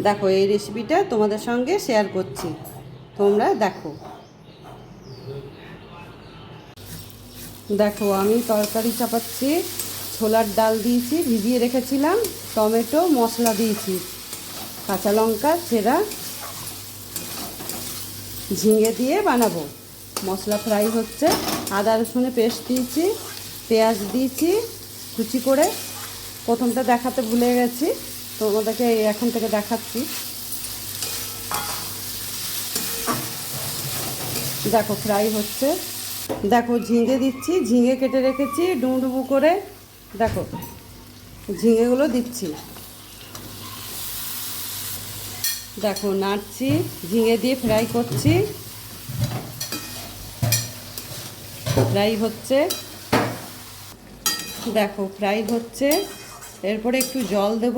দেখো এই রেসিপিটা তোমাদের সঙ্গে শেয়ার করছি, তোমরা দেখো। দেখো আমি তরকারি চাপাচ্ছি, ছোলার ডাল দিয়েছি, ভিজিয়ে রেখেছিলাম, টমেটো মশলা দিয়েছি, কাঁচা লঙ্কা ছেঁড়া, ঝিঙে দিয়ে বানাবো। মশলা ফ্রাই হচ্ছে, আদা রসুনের পেস্ট দিয়েছি, পেঁয়াজ দিয়েছি কুচি করে। প্রথমটা দেখাতে ভুলে গেছি, তোমাদেরকে এখন থেকে দেখাচ্ছি। দেখো ফ্রাই হচ্ছে। দেখো ঝিঙে দিচ্ছি, ঝিঙে কেটে রেখেছি ডুমডুমু করে। দেখো ঝিঙেগুলো দিচ্ছি, দেখো নাড়ছি, ঝিঙে দিয়ে ফ্রাই করছি, ফ্রাই হচ্ছে। দেখো ফ্রাই হচ্ছে, এরপরে একটু জল দেব,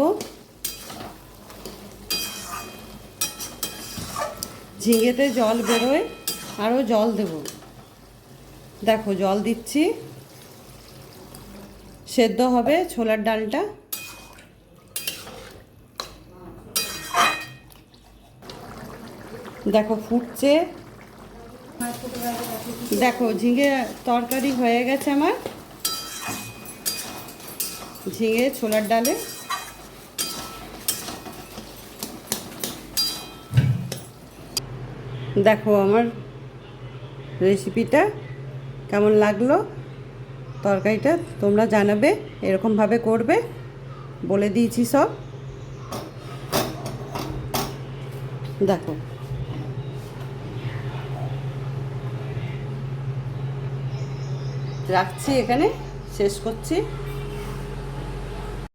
ঝিঙেতে জল বেরোয়, আরও জল দেব। দেখো জল দিচ্ছি, সেদ্ধ হবে ছোলার ডালটা। দেখো ফুটছে। দেখো ঝিঙে তরকারি হয়ে গেছে আমার, ঝিঙে ছোলার ডালে। দেখো আমার রেসিপিটা কেমন লাগলো, তরকারিটা তোমরা জানাবে, এরকমভাবে করবে, বলে দিয়েছি সব। দেখো রাখছি, এখানে শেষ করছি।